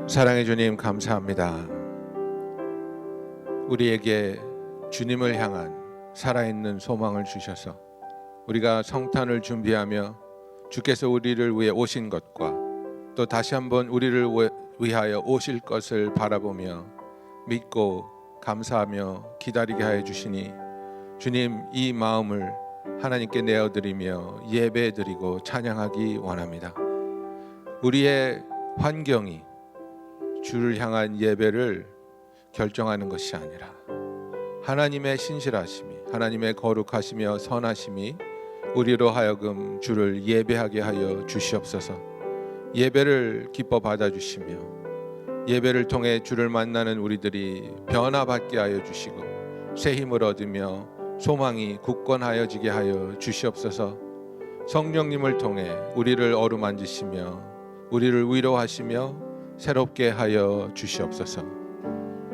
사랑의 주님 감사합니다. 우리에게 주님을 향한 살아있는 소망을 주셔서 우리가 성탄을 준비하며 주께서 우리를 위해 오신 것과 또 다시 한번 우리를 위하여 오실 것을 바라보며 믿고 감사하며 기다리게 하여 주시니 주님, 이 마음을 하나님께 내어드리며 예배드리고 찬양하기 원합니다. 우리의 환경이 주를 향한 예배를 결정하는 것이 아니라 하나님의 신실하심이, 하나님의 거룩하시며 선하심이 우리로 하여금 주를 예배하게 하여 주시옵소서. 예배를 기뻐 받아주시며 예배를 통해 주를 만나는 우리들이 변화받게 하여 주시고 새 힘을 얻으며 소망이 굳건하여지게 하여 주시옵소서. 성령님을 통해 우리를 어루만지시며 우리를 위로하시며 새롭게 하여 주시옵소서.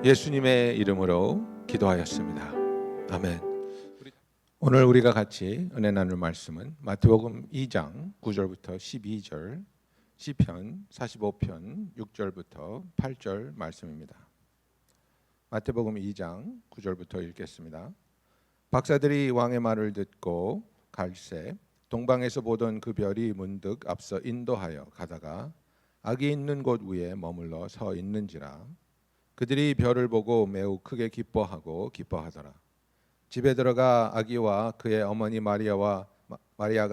예수님의 이름으로 기도하였습니다. 아멘. 오늘 우리가 같이 은혜 나눌 말씀은 마태복음 2장 9절부터 12절, 시편 45편 6절부터 8절 말씀입니다. 마태복음 2장 9절부터 읽겠습니다. 박사들이 왕의 말을 듣고 갈새 동방에서 보던 그 별이 문득 앞서 인도하여 가다가 악이 있는 곳 위에 머물러 서 있는지라. 그들이 별을 보고 매우 크게 기뻐하더라. 집에 들어가 아기와 그의 어머니 마리아가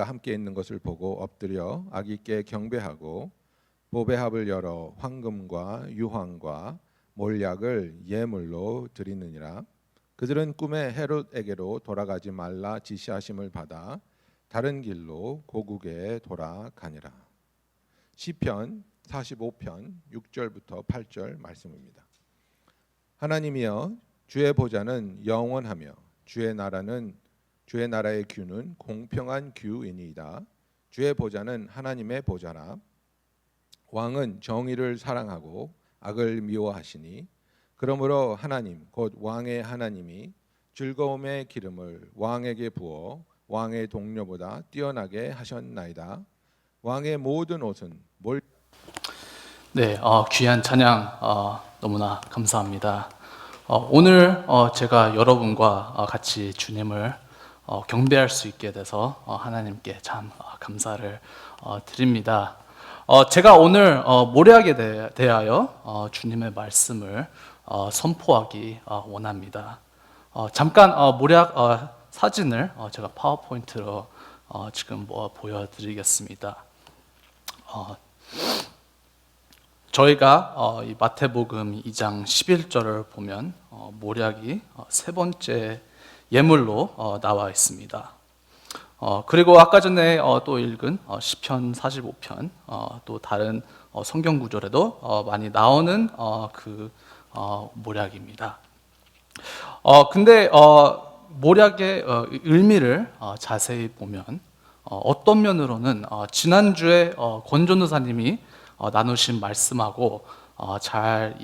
함께 있는 것을 보고 엎드려 아기께 경배하고 보배합을 열어 황금과 유황과 몰약을 예물로 드리느니라. 그들은 꿈에 헤롯에게로 돌아가지 말라 지시하심을 받아 다른 길로 고국에 돌아가니라. 시편 45편 6절부터 8절 말씀입니다. 하나님이여, 주의 보좌는 영원하며 주의 나라의 규는 공평한 규이니이다. 주의 보좌는 하나님의 보좌라. 왕은 정의를 사랑하고 악을 미워하시니 그러므로 하나님 곧 왕의 하나님이 즐거움의 기름을 왕에게 부어 왕의 동료보다 뛰어나게 하셨나이다. 왕의 모든 옷은 귀한 찬양 너무나 감사합니다. 오늘 제가 여러분과 같이 주님을 경배할 수 있게 돼서 하나님께 참 감사를 드립니다. 제가 오늘 모략에 대하여 주님의 말씀을 선포하기 원합니다. 잠깐 모략 사진을 제가 파워포인트로 지금 보여드리겠습니다. 저희가 이 마태복음 2장 11절을 보면 모략이 세 번째 예물로 나와 있습니다. 그리고 아까 전에 또 읽은 시편 45편 또 다른 성경 구절에도 많이 나오는 그 모략입니다. 근데 모략의 의미를 자세히 보면 어떤 면으로는 지난주에 권전도사님이 나누신 말씀하고 잘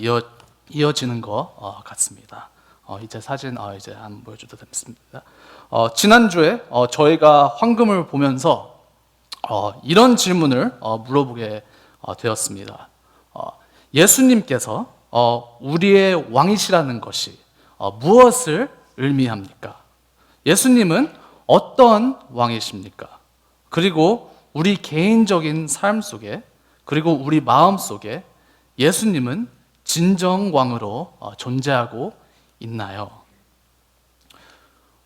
이어지는 것 같습니다. 이제 사진 이제 한번 보여줘도 됩니다. 지난주에 저희가 황금을 보면서 이런 질문을 물어보게 되었습니다. 예수님께서 우리의 왕이시라는 것이 무엇을 의미합니까? 예수님은 어떤 왕이십니까? 그리고 우리 개인적인 삶 속에 그리고 우리 마음 속에 예수님은 진정왕으로 존재하고 있나요?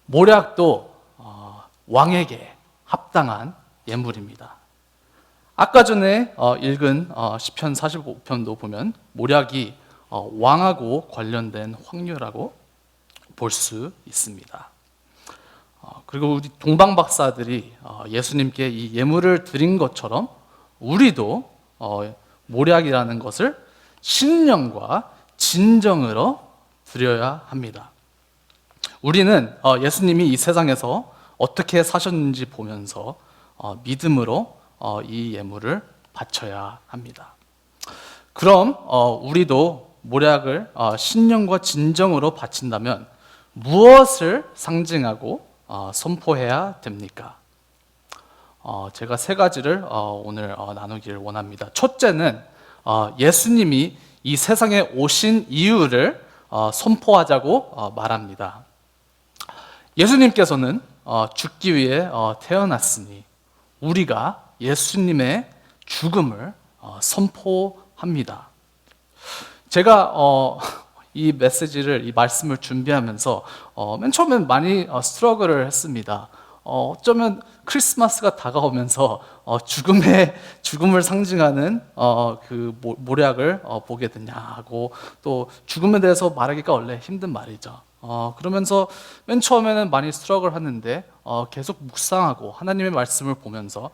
모략도 왕에게 합당한 예물입니다. 아까 전에 읽은 시편 45편도 보면 모략이 왕하고 관련된 황유라고 볼 수 있습니다. 그리고 우리 동방 박사들이 예수님께 이 예물을 드린 것처럼 우리도 모략이라는 것을 신령과 진정으로 드려야 합니다. 우리는 예수님이 이 세상에서 어떻게 사셨는지 보면서 믿음으로 이 예물을 바쳐야 합니다. 그럼 우리도 모략을 신령과 진정으로 바친다면 무엇을 상징하고 선포해야 됩니까? 제가 세 가지를 오늘 나누기를 원합니다. 첫째는 예수님이 이 세상에 오신 이유를 선포하자고 말합니다. 예수님께서는 죽기 위해 태어났으니 우리가 예수님의 죽음을 선포합니다. 제가 이 메시지를, 이 말씀을 준비하면서 맨 처음엔 많이 스트러글을 했습니다. 어쩌면 크리스마스가 다가오면서 죽음을 상징하는 그 모략을 보게 되냐고, 또 죽음에 대해서 말하기가 원래 힘든 말이죠. 그러면서 맨 처음에는 많이 스트러글 하는데 계속 묵상하고 하나님의 말씀을 보면서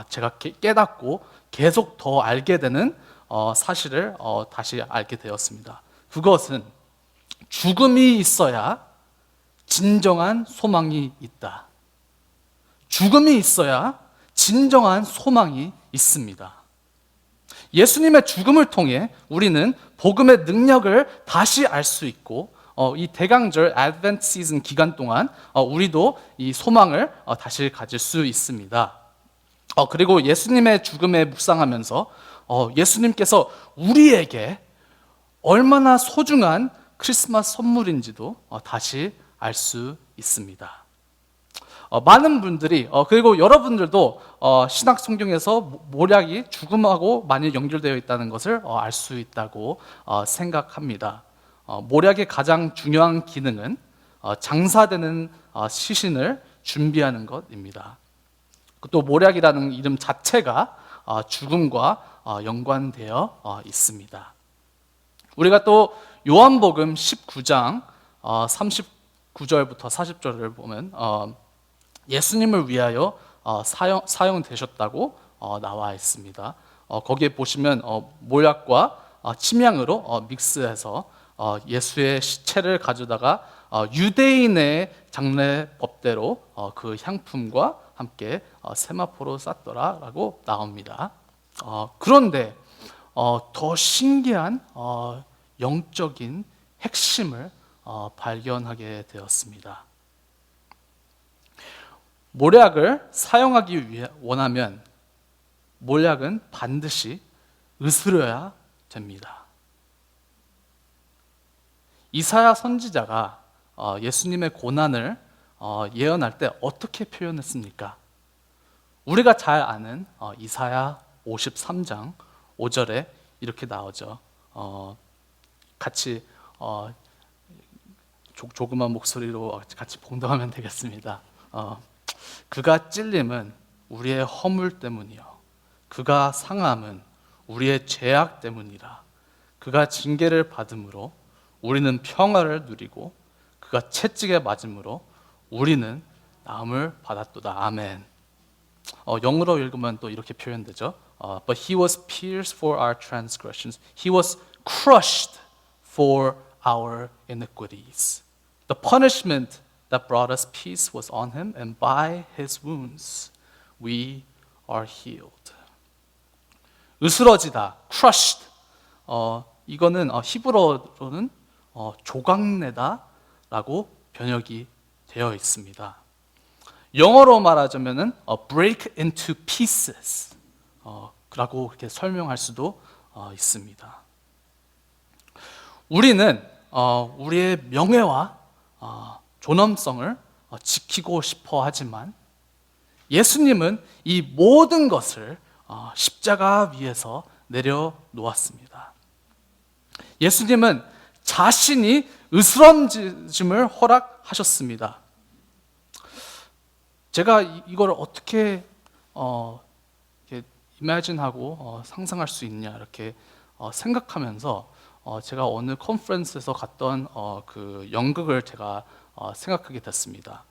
제가 깨닫고 계속 더 알게 되는 사실을 다시 알게 되었습니다. 그것은 죽음이 있어야 진정한 소망이 있다. 죽음이 있어야 진정한 소망이 있습니다. 예수님의 죽음을 통해 우리는 복음의 능력을 다시 알 수 있고, 이 대강절 애드벤트 시즌 기간 동안 우리도 이 소망을 다시 가질 수 있습니다. 그리고 예수님의 죽음에 묵상하면서 예수님께서 우리에게 얼마나 소중한 크리스마스 선물인지도 다시 알 수 있습니다. 많은 분들이, 그리고 여러분들도 신약 성경에서 모략이 죽음하고 많이 연결되어 있다는 것을 알 수 있다고 생각합니다. 모략의 가장 중요한 기능은 장사되는 시신을 준비하는 것입니다. 또 모략이라는 이름 자체가 죽음과 연관되어 있습니다. 우리가 또 요한복음 19장 39절부터 40절을 보면 예수님을 위하여 사용되셨다고 나와 있습니다. 거기에 보시면 모략과 침향으로 믹스해서 예수의 시체를 가져다가 유대인의 장례법대로 그 향품과 함께 세마포로 쌌더라라고 나옵니다. 그런데 더 신기한 영적인 핵심을 발견하게 되었습니다. 모략을 사용하기 위해 원하면 모략은 반드시 으스려야 됩니다. 이사야 선지자가 예수님의 고난을 예언할 때 어떻게 표현했습니까? 우리가 잘 아는 이사야 53장 5절에 이렇게 나오죠. 같이 조그만 목소리로 같이 봉독하면 되겠습니다. 그가 찔림은 우리의 허물 때문이요, 그가 상함은 우리의 죄악 때문이라. 그가 징계를 받음으로 우리는 평화를 누리고 그가 채찍에 맞음으로 우리는 나음을 받았도다. 아멘. 영어로 읽으면 또 이렇게 표현되죠. But he was pierced for our transgressions. He was crushed for our iniquities. The punishment that brought us peace was on him, and by his wounds we are healed. 으스러지다, crushed. 이거는 히브리어로는 조각내다라고 번역이 되어 있습니다. 영어로 말하자면은 break into pieces 라고 이렇게 설명할 수도 있습니다. 우리는 우리의 명예와 존엄성을 지키고 싶어 하지만 예수님은 이 모든 것을 십자가 위에서 내려놓았습니다. 예수님은 자신이 으스럼짐을 허락하셨습니다. 제가 이걸 어떻게 imagine하고 상상할 수 있냐 이렇게 생각하면서 제가 어느 컨퍼런스에서 갔던 그 연극을 제가 생각하게 됐습니다.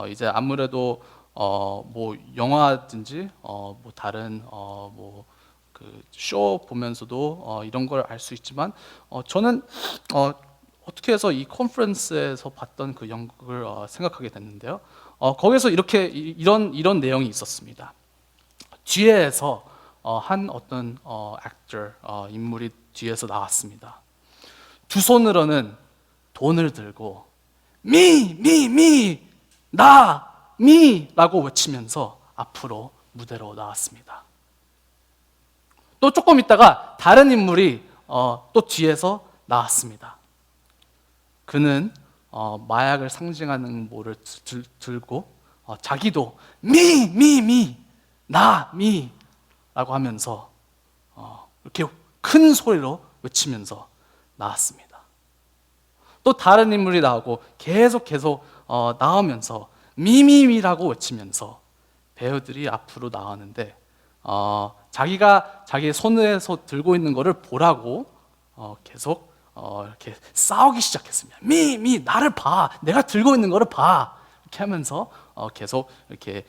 이제 아무래도 뭐 영화든지 뭐 다른 뭐 그 쇼 보면서도 이런 걸 알 수 있지만 저는 어떻게 해서 이 컨퍼런스에서 봤던 그 연극을 생각하게 됐는데요. 거기서 이런 내용이 있었습니다. 뒤에서 한 어떤 액터 인물이 뒤에서 나왔습니다. 두 손으로는 돈을 들고 미라고 외치면서 앞으로 무대로 나왔습니다. 또 조금 있다가 다른 인물이 또 뒤에서 나왔습니다. 그는 마약을 상징하는 모를 들고 자기도 미 라고 하면서 이렇게 큰 소리로 외치면서 나왔습니다. 또 다른 인물이 나오고 계속 나오면서 미라고 외치면서 배우들이 앞으로 나왔는데 자기가 자기 손에서 들고 있는 것을 보라고 계속 이렇게 싸우기 시작했습니다. 나를 봐, 내가 들고 있는 것을 봐, 이렇게 하면서 계속 이렇게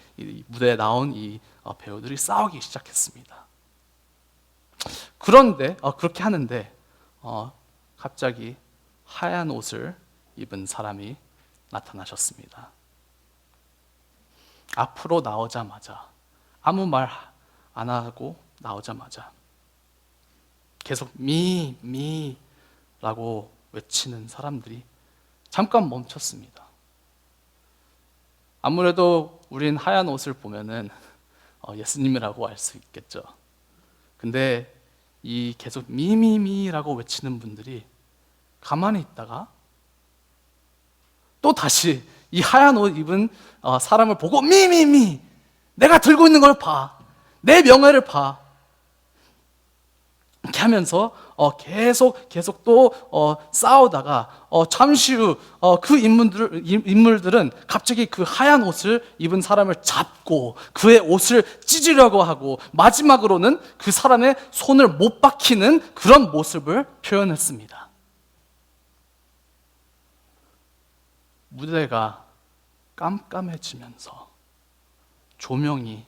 무대에 나온 이 배우들이 싸우기 시작했습니다. 그런데 그렇게 하는데 갑자기 하얀 옷을 입은 사람이 나타나셨습니다. 앞으로 나오자마자 아무 말 안 하고 나오자마자 계속 라고 외치는 사람들이 잠깐 멈췄습니다. 아무래도 우린 하얀 옷을 보면은 예수님이라고 알 수 있겠죠. 근데 이 계속 미라고 외치는 분들이 가만히 있다가 또 다시 이 하얀 옷 입은 사람을 보고 미 내가 들고 있는 걸 봐, 내 명예를 봐, 이렇게 하면서 계속 또 싸우다가 잠시 후 그 인물들은 갑자기 그 하얀 옷을 입은 사람을 잡고 그의 옷을 찢으려고 하고 마지막으로는 그 사람의 손을 못 박히는 그런 모습을 표현했습니다. 무대가 깜깜해지면서 조명이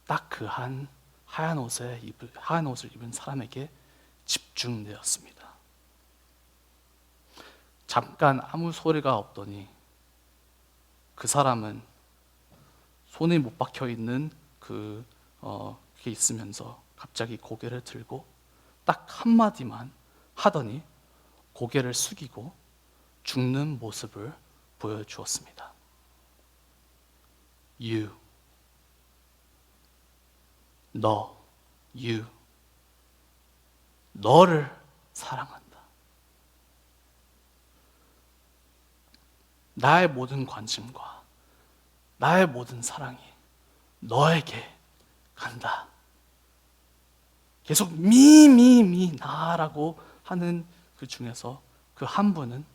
딱 그 하얀 옷을 입은 사람에게 집중되었습니다. 잠깐 아무 소리가 없더니 그 사람은 손이 못 박혀 있는 그게 있으면서 갑자기 고개를 들고 딱 한마디만 하더니 고개를 숙이고 죽는 모습을 보여주었습니다. 너를 사랑한다. 나의 모든 관심과 나의 모든 사랑이 너에게 간다. 계속 나라고 하는 그 중에서 그 한 분은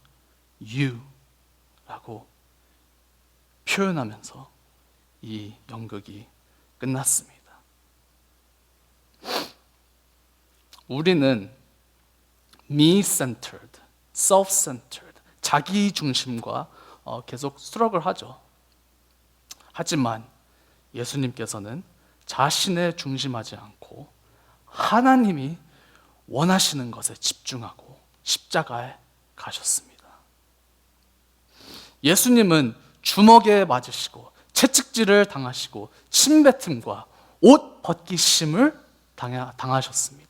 you라고 표현하면서 이 연극이 끝났습니다. 우리는 me-centered, self-centered, 자기 중심과 계속 스트럭을 하죠. 하지만 예수님께서는 자신에 중심하지 않고 하나님이 원하시는 것에 집중하고 십자가에 가셨습니다. 예수님은 주먹에 맞으시고 채찍질을 당하시고 침뱉음과 옷 벗기심을 당하셨습니다.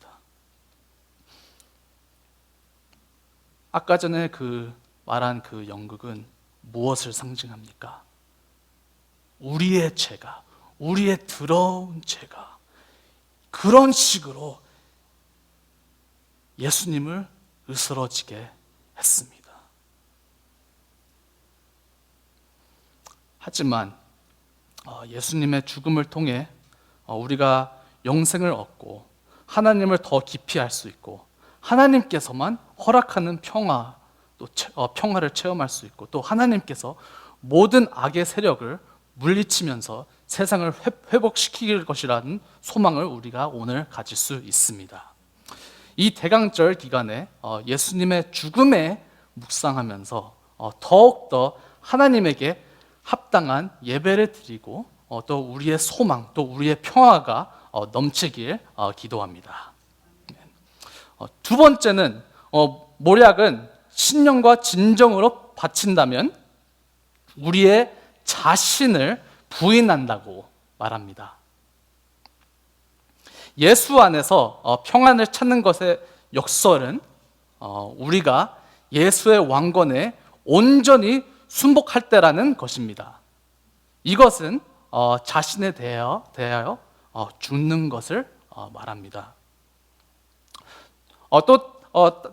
아까 전에 말한 그 연극은 무엇을 상징합니까? 우리의 죄가, 우리의 더러운 죄가 그런 식으로 예수님을 으스러지게 했습니다. 하지만 예수님의 죽음을 통해 우리가 영생을 얻고 하나님을 더 깊이 알 수 있고 하나님께서만 허락하는 평화, 또 평화를 체험할 수 있고 또 하나님께서 모든 악의 세력을 물리치면서 세상을 회복시킬 것이라는 소망을 우리가 오늘 가질 수 있습니다. 이 대강절 기간에 예수님의 죽음에 묵상하면서 더욱더 하나님에게 합당한 예배를 드리고 또 우리의 소망, 또 우리의 평화가 넘치길 기도합니다. 두 번째는 몰약은 신령과 진정으로 바친다면 우리의 자신을 부인한다고 말합니다. 예수 안에서 평안을 찾는 것의 역설은 우리가 예수의 왕권에 온전히 순복할 때라는 것입니다. 이것은 자신에 대하여 죽는 것을 말합니다. 또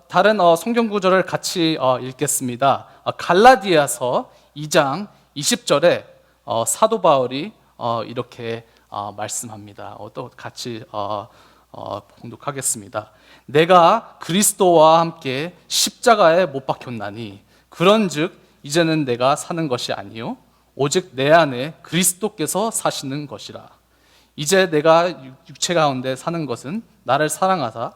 다른 성경 구절을 같이 읽겠습니다. 갈라디아서 2장 20절에 사도 바울이 이렇게 말씀합니다. 또 같이 봉독하겠습니다. 내가 그리스도와 함께 십자가에 못 박혔나니 그런즉 이제는 내가 사는 것이 아니요 오직 내 안에 그리스도께서 사시는 것이라. 이제 내가 육체 가운데 사는 것은 나를 사랑하사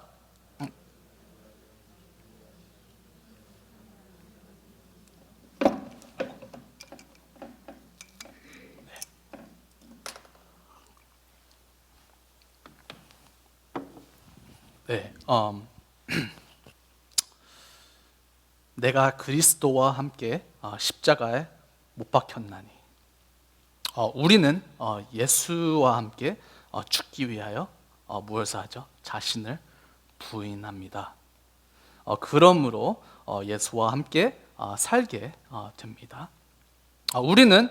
내가 그리스도와 함께 십자가에 못 박혔나니 우리는 예수와 함께 죽기 위하여 무엇을 하죠? 자신을 부인합니다. 그러므로 예수와 함께 살게 됩니다. 우리는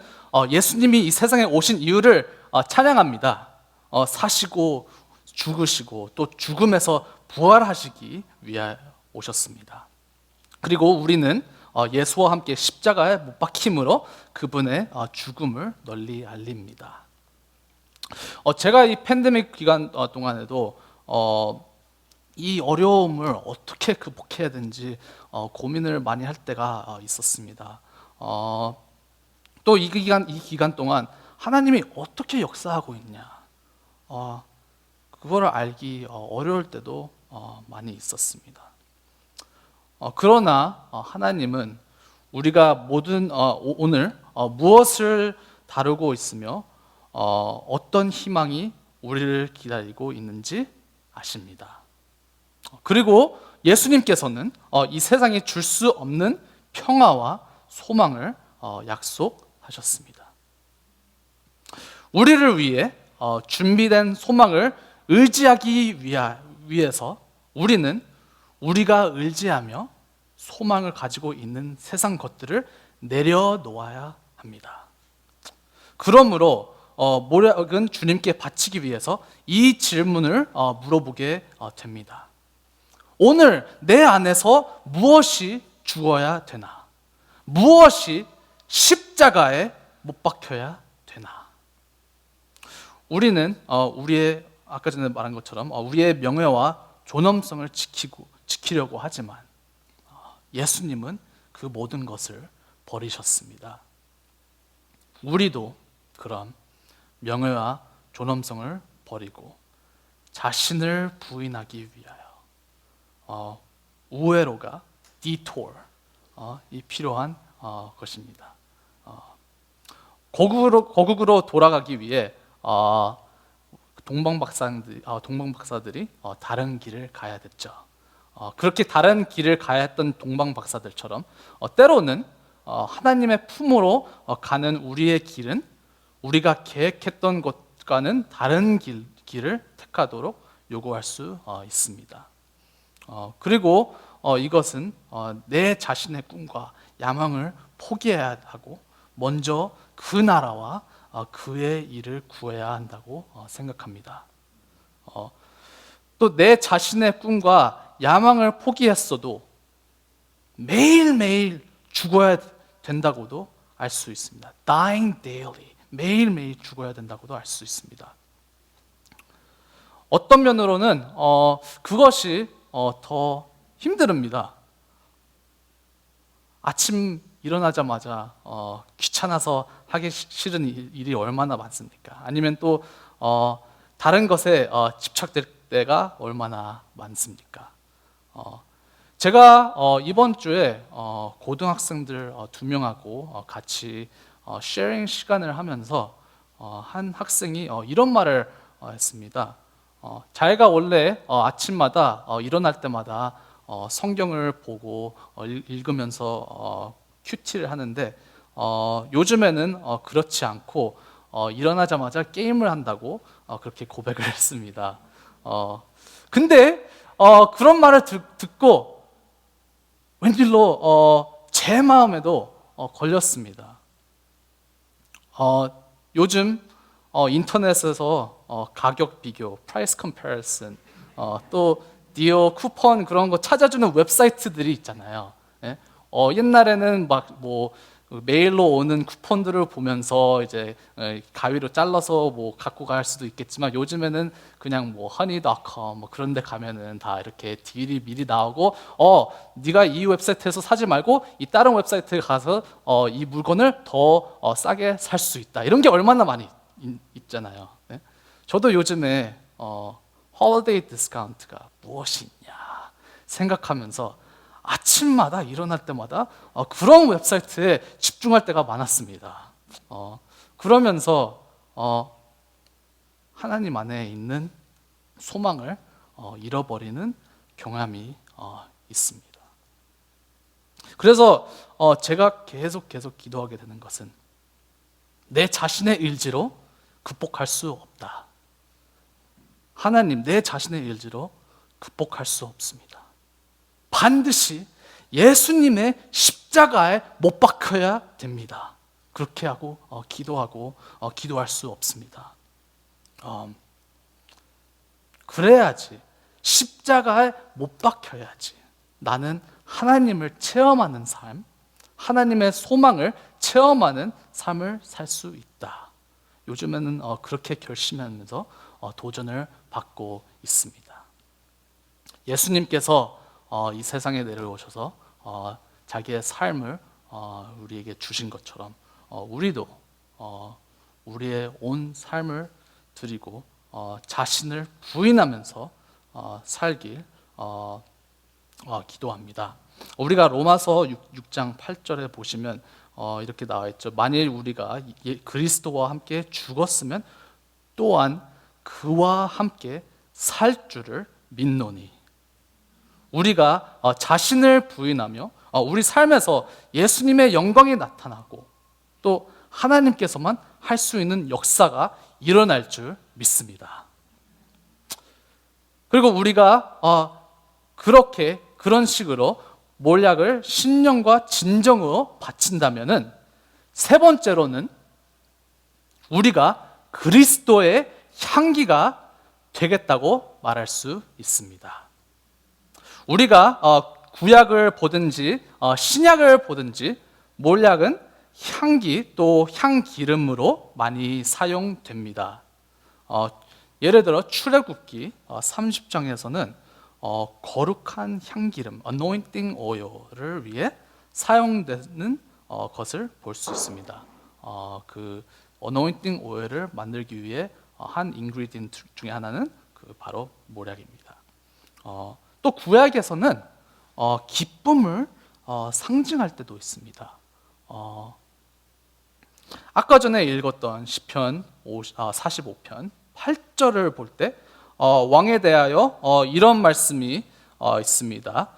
예수님이 이 세상에 오신 이유를 찬양합니다. 사시고 죽으시고 또 죽음에서 부활하시기 위하여 오셨습니다. 그리고 우리는 예수와 함께 십자가에 못 박힘으로 그분의 죽음을 널리 알립니다. 제가 이 팬데믹 기간 동안에도 이 어려움을 어떻게 극복해야 되는지 고민을 많이 할 때가 있었습니다. 또 이 기간 동안 하나님이 어떻게 역사하고 있냐, 그거를 알기 어려울 때도 많이 있었습니다. 그러나 하나님은 우리가 오늘 무엇을 다루고 있으며 어떤 희망이 우리를 기다리고 있는지 아십니다. 그리고 예수님께서는 이 세상에 줄 수 없는 평화와 소망을 약속하셨습니다. 우리를 위해 준비된 소망을 의지하기 위해서 우리는 우리가 의지하며 소망을 가지고 있는 세상 것들을 내려놓아야 합니다. 그러므로 모략은 주님께 바치기 위해서 이 질문을 물어보게 됩니다. 오늘 내 안에서 무엇이 죽어야 되나? 무엇이 십자가에 못 박혀야 되나? 우리는 아까 전에 말한 것처럼 우리의 명예와 존엄성을 지키려고 하지만 예수님은 그 모든 것을 버리셨습니다. 우리도 그런 명예와 존엄성을 버리고 자신을 부인하기 위하여 우회로가 detour 이 필요한 것입니다. 고국으로 돌아가기 위해 동방 박사들이 다른 길을 가야 됐죠. 그렇게 다른 길을 가야 했던 동방 박사들처럼 때로는 하나님의 품으로 가는 우리의 길은 우리가 계획했던 것과는 다른 길을 택하도록 요구할 수 있습니다. 그리고 이것은 내 자신의 꿈과 야망을 포기해야 하고 먼저 그 나라와 그의 일을 구해야 한다고 생각합니다. 또 내 자신의 꿈과 야망을 포기했어도 매일매일 죽어야 된다고도 알 수 있습니다. Dying daily, 매일매일 죽어야 된다고도 알 수 있습니다. 어떤 면으로는 그것이 더 힘듭니다. 아침 일어나자마자 귀찮아서 하기 싫은 일이 얼마나 많습니까? 아니면 또 다른 것에 집착될 때가 얼마나 많습니까? 제가 이번 주에 고등학생들 2명하고 같이 쉐어링 시간을 하면서 한 학생이 이런 말을 했습니다. 자기가 원래 아침마다 일어날 때마다 성경을 보고 읽으면서 큐티를 하는데 요즘에는 그렇지 않고 일어나자마자 게임을 한다고 그렇게 고백을 했습니다. 근데 그런 말을 듣고 웬일로 제 마음에도 걸렸습니다. 요즘 인터넷에서 가격 비교, price comparison, 또 디어, 쿠폰 그런 거 찾아주는 웹사이트들이 있잖아요. 예? 옛날에는 막 뭐 메일로 오는 쿠폰들을 보면서 이제 가위로 잘라서 뭐 갖고 갈 수도 있겠지만 요즘에는 그냥 뭐 honey.com 뭐 그런 데 가면은 다 이렇게 딜이 미리 나오고 네가 이 웹사이트에서 사지 말고 이 다른 웹사이트에 가서 이 물건을 더 싸게 살 수 있다. 이런 게 얼마나 많이 있잖아요. 네? 저도 요즘에 홀리데이 디스카운트가 무엇이냐 생각하면서 아침마다 일어날 때마다 그런 웹사이트에 집중할 때가 많았습니다. 그러면서 하나님 안에 있는 소망을 잃어버리는 경험이 있습니다. 그래서 제가 계속 기도하게 되는 것은 내 자신의 의지로 극복할 수 없다. 하나님, 내 자신의 의지로 극복할 수 없습니다. 반드시 예수님의 십자가에 못 박혀야 됩니다. 그렇게 하고 기도하고 기도할 수 없습니다. 그래야지, 십자가에 못 박혀야지 나는 하나님을 체험하는 삶, 하나님의 소망을 체험하는 삶을 살 수 있다. 요즘에는 그렇게 결심하면서 도전을 받고 있습니다. 예수님께서 이 세상에 내려오셔서 자기의 삶을 우리에게 주신 것처럼 우리도 우리의 온 삶을 드리고 자신을 부인하면서 살길 기도합니다. 우리가 로마서 6장 8절에 보시면 이렇게 나와 있죠. 만일 우리가 그리스도와 함께 죽었으면 또한 그와 함께 살 줄을 믿노니. 우리가 자신을 부인하며 우리 삶에서 예수님의 영광이 나타나고 또 하나님께서만 할 수 있는 역사가 일어날 줄 믿습니다. 그리고 우리가 그런 식으로 몰약을 신령과 진정으로 바친다면은 세 번째로는 우리가 그리스도의 향기가 되겠다고 말할 수 있습니다. 우리가 구약을 보든지 신약을 보든지 몰약은 향기 또 향기름으로 많이 사용됩니다. 예를 들어 출애굽기 30장에서는 거룩한 향기름, anointing oil을 위해 사용되는 것을 볼 수 있습니다. 그 anointing oil을 만들기 위해 한 ingredient 중에 하나는 바로 몰약입니다. 또 구약에서는 기쁨을 상징할 때도 있습니다. 아까 전에 읽었던 시편 45편 8절을 볼 때 왕에 대하여 이런 말씀이 있습니다.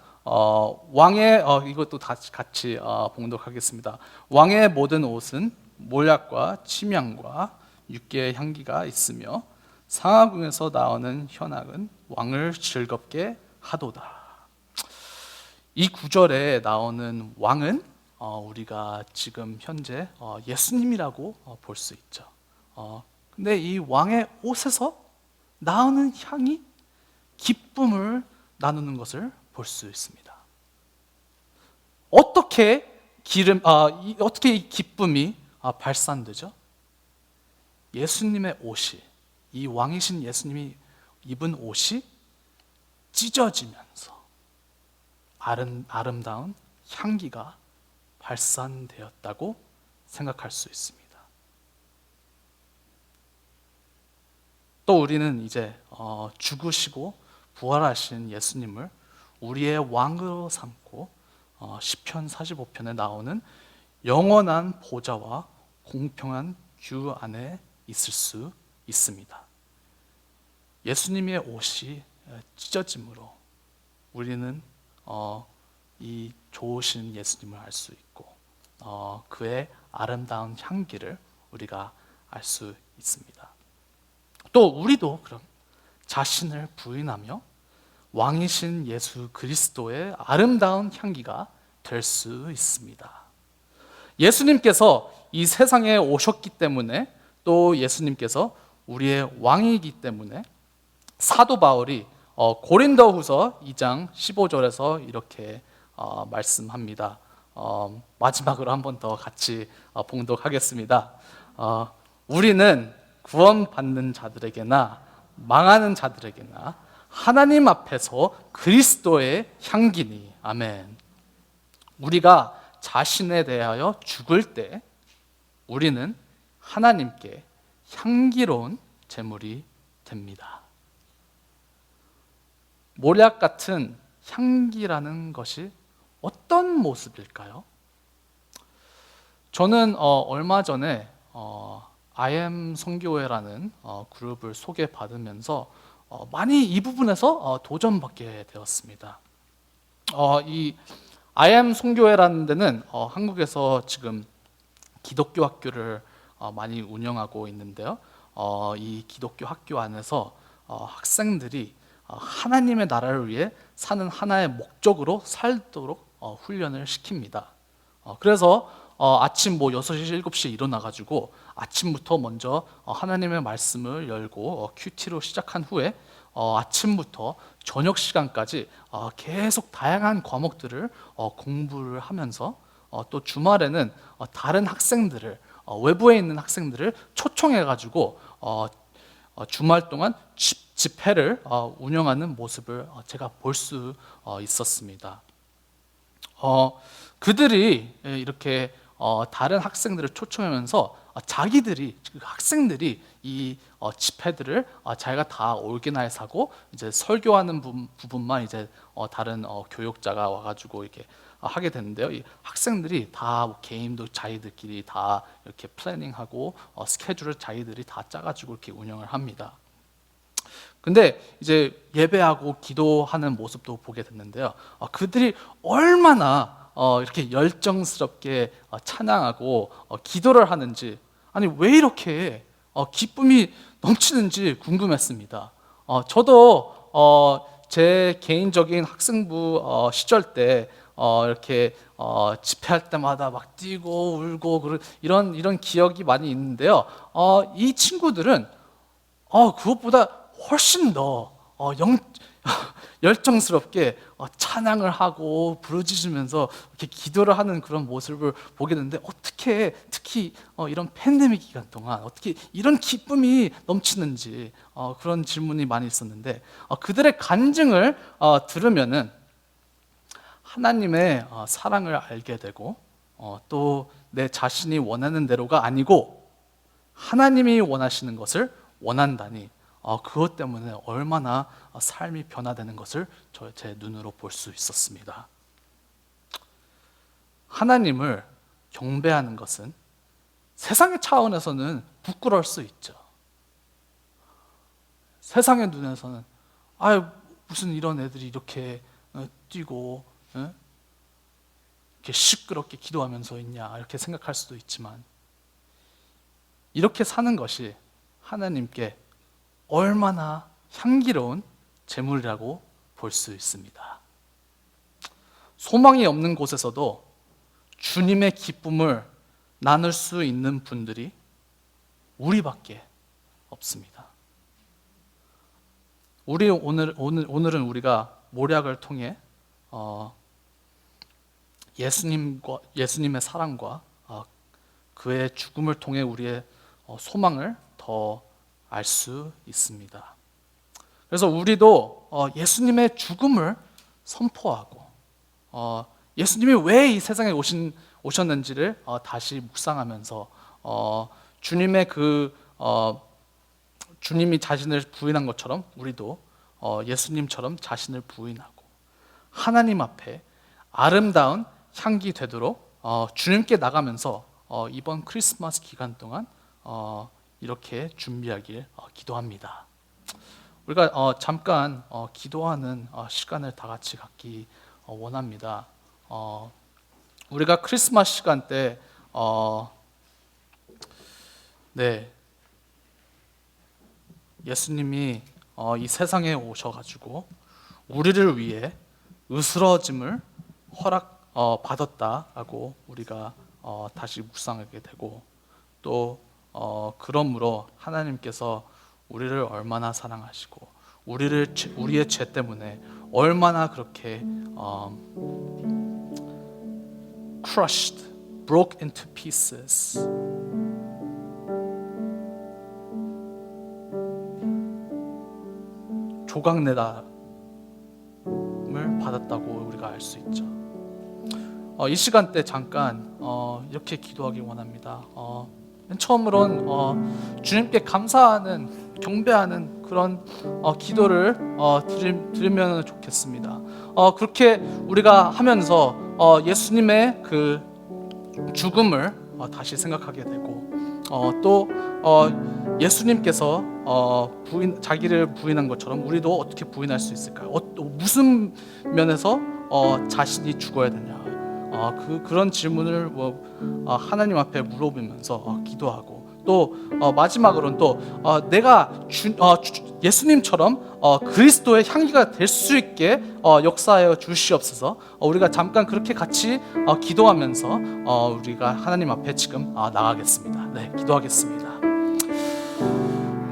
왕의 이것도 같이 봉독하겠습니다. 왕의 모든 옷은 몰약과 침향과 육개의 향기가 있으며 상하궁에서 나오는 현악은 왕을 즐겁게 하도다. 이 구절에 나오는 왕은 우리가 지금 현재 예수님이라고 볼 수 있죠. 근데 이 왕의 옷에서 나오는 향이 기쁨을 나누는 것을 볼 수 있습니다. 어떻게 이 기쁨이 발산되죠? 예수님의 옷이, 이 왕이신 예수님이 입은 옷이 찢어지면서 아름다운 향기가 발산되었다고 생각할 수 있습니다. 또 우리는 이제 죽으시고 부활하신 예수님을 우리의 왕으로 삼고 시편 45편에 나오는 영원한 보좌와 공평한 규 안에 있을 수 있습니다. 예수님의 옷이 찢어짐으로 우리는 이 좋으신 예수님을 알 수 있고 그의 아름다운 향기를 우리가 알 수 있습니다. 또 우리도 그럼 자신을 부인하며 왕이신 예수 그리스도의 아름다운 향기가 될 수 있습니다. 예수님께서 이 세상에 오셨기 때문에 또 예수님께서 우리의 왕이기 때문에 사도 바울이 고린도후서 2장 15절에서 이렇게 말씀합니다. 마지막으로 한 번 더 같이 봉독하겠습니다. 우리는 구원받는 자들에게나 망하는 자들에게나 하나님 앞에서 그리스도의 향기니. 아멘. 우리가 자신에 대하여 죽을 때 우리는 하나님께 향기로운 제물이 됩니다. 모략 같은 향기라는 것이 어떤 모습일까요? 저는 얼마 전에 IM 선교회라는 그룹을 소개받으면서 많이 이 부분에서 도전받게 되었습니다. 이 IM 선교회라는 데는 한국에서 지금 기독교 학교를 많이 운영하고 있는데요. 이 기독교 학교 안에서 학생들이 하나님의 나라를 위해 사는 하나의 목적으로 살도록 훈련을 시킵니다. 그래서 아침 6시, 7시에 일어나가지고 아침부터 먼저 하나님의 말씀을 열고 큐티로 시작한 후에 아침부터 저녁 시간까지 계속 다양한 과목들을 공부를 하면서 또 주말에는 다른 학생들을 외부에 있는 학생들을 초청해가지고 주말 동안 집회를 운영하는 모습을 제가 볼 수 있었습니다. 그들이 이렇게 다른 학생들을 초청하면서 자기들이 학생들이 이 집회들을 자기가 다 오르게나이즈하고 이제 설교하는 부분만 이제 다른 교육자가 와가지고 이렇게 하게 되는데요. 이 학생들이 다 게임도 자기들끼리 다 이렇게 플래닝하고 스케줄을 자기들이 다 짜가지고 이렇게 운영을 합니다. 근데 이제 예배하고 기도하는 모습도 보게 됐는데요. 그들이 얼마나 이렇게 열정스럽게 찬양하고 기도를 하는지, 아니 왜 이렇게 기쁨이 넘치는지 궁금했습니다. 저도 제 개인적인 학생부 시절 때 이렇게 집회할 때마다 막 뛰고 울고 이런 기억이 많이 있는데요. 이 친구들은 그것보다 훨씬 더 열정스럽게 찬양을 하고 부르짖으면서 이렇게 기도를 하는 그런 모습을 보게 되는데, 어떻게 특히 이런 팬데믹 기간 동안 어떻게 이런 기쁨이 넘치는지 그런 질문이 많이 있었는데, 그들의 간증을 들으면은 하나님의 사랑을 알게 되고 또 내 자신이 원하는 대로가 아니고 하나님이 원하시는 것을 원한다니, 그것 때문에 얼마나 삶이 변화되는 것을 제 눈으로 볼 수 있었습니다. 하나님을 경배하는 것은 세상의 차원에서는 부끄러울 수 있죠. 세상의 눈에서는 무슨 이런 애들이 이렇게 뛰고 이렇게 시끄럽게 기도하면서 있냐 이렇게 생각할 수도 있지만, 이렇게 사는 것이 하나님께 얼마나 향기로운 제물이라고 볼 수 있습니다. 소망이 없는 곳에서도 주님의 기쁨을 나눌 수 있는 분들이 우리밖에 없습니다. 오늘은 우리가 모략을 통해 예수님의 사랑과 그의 죽음을 통해 우리의 소망을 더 알 수 있습니다. 그래서 우리도 예수님의 죽음을 선포하고 예수님이 왜 이 세상에 오셨는지를 다시 묵상하면서 주님이 자신을 부인한 것처럼 우리도 예수님처럼 자신을 부인하고 하나님 앞에 아름다운 향기 되도록 주님께 나가면서 이번 크리스마스 기간 동안 이렇게 준비하길 기도합니다. 우리가 잠깐 기도하는 시간을 다 같이 갖기 원합니다. 우리가 크리스마스 시간 때 예수님이 이 세상에 오셔가지고 우리를 위해 으스러짐을 받았다라고 우리가 다시 묵상하게 되고, 또 그러므로 하나님께서 우리를 얼마나 사랑하시고 우리의 죄 때문에 얼마나 그렇게 crushed, broke into pieces. 조각내다를 받았다고 우리가 알 수 있죠. 이 시간 때 잠깐 이렇게 기도하기 원합니다. 맨 처음으론 주님께 감사하는, 경배하는 그런 기도를 드리면 좋겠습니다. 그렇게 우리가 하면서 예수님의 그 죽음을 다시 생각하게 되고, 또 예수님께서 자기를 부인한 것처럼 우리도 어떻게 부인할 수 있을까요? 무슨 면에서 자신이 죽어야 되냐? 그런 질문을 하나님 앞에 물어보면서 기도하고, 또 마지막으로는 또 내가 예수님처럼 그리스도의 향기가 될 수 있게 역사하여 주시옵소서. 우리가 잠깐 그렇게 같이 기도하면서 우리가 하나님 앞에 지금 나가겠습니다. 네, 기도하겠습니다.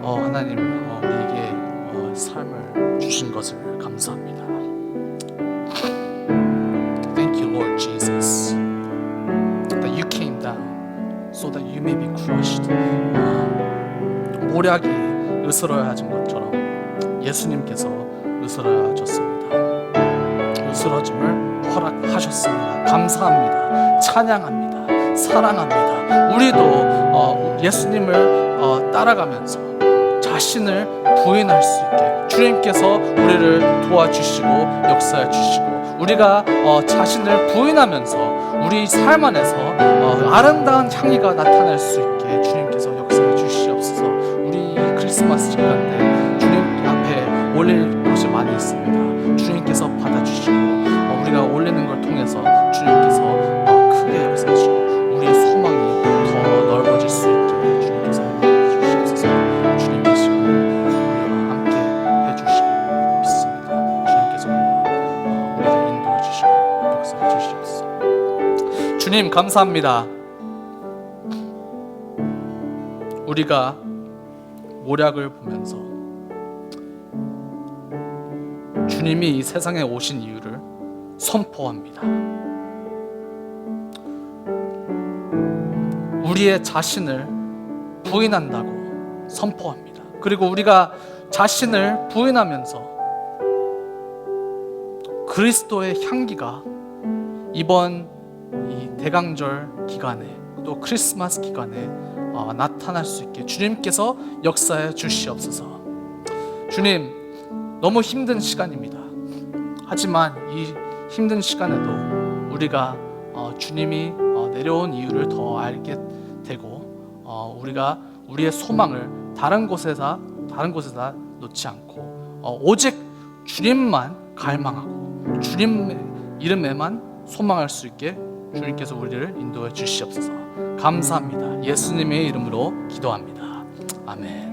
하나님, 우리에게 삶을 주신 것을 감사합니다. Thank you, Lord Jesus, that you came down so that you may be crushed. 모략이 으스러져진 것처럼 예수님께서 으스러졌습니다. 으스러짐을 허락하셨습니다. 감사합니다. 찬양합니다. 사랑합니다. 우리도 예수님을 따라가면서 자신을 부인할 수 있게 주님께서 우리를 도와주시고 역사해 주시고, 우리가 자신을 부인하면서 우리 삶 안에서 아름다운 향기가 나타날 수 있게 주님께서 역사해 주시옵소서. 우리 크리스마스 시간 때 주님 앞에 올릴 것이 많이 있습니다. 주님께서 받아주시고, 우리가 올리는 걸 통해서 주님께서 크게 역사해 주시고, 우리의 소망이 더 넓어질 수 있게 주님께서 주시옵소서. 주님의 시간을 우리와 함께 해주시고 믿습니다. 주님께서 우리를 인도해 주시고 역사해 주시옵소서. 주님 감사합니다. 우리가 모략을 보면서 주님이 이 세상에 오신 이유를 선포합니다. 우리의 자신을 부인한다고 선포합니다. 그리고 우리가 자신을 부인하면서 그리스도의 향기가 이번 이 대강절 기간에, 또 크리스마스 기간에 나타날 수 있게 주님께서 역사해 주시옵소서. 주님, 너무 힘든 시간입니다. 하지만 이 힘든 시간에도 우리가 주님이 내려온 이유를 더 알게 되고, 우리가 우리의 소망을 다른 곳에다 놓지 않고 오직 주님만 갈망하고 주님의 이름에만 소망할 수 있게 주님께서 우리를 인도해 주시옵소서. 감사합니다. 예수님의 이름으로 기도합니다. 아멘.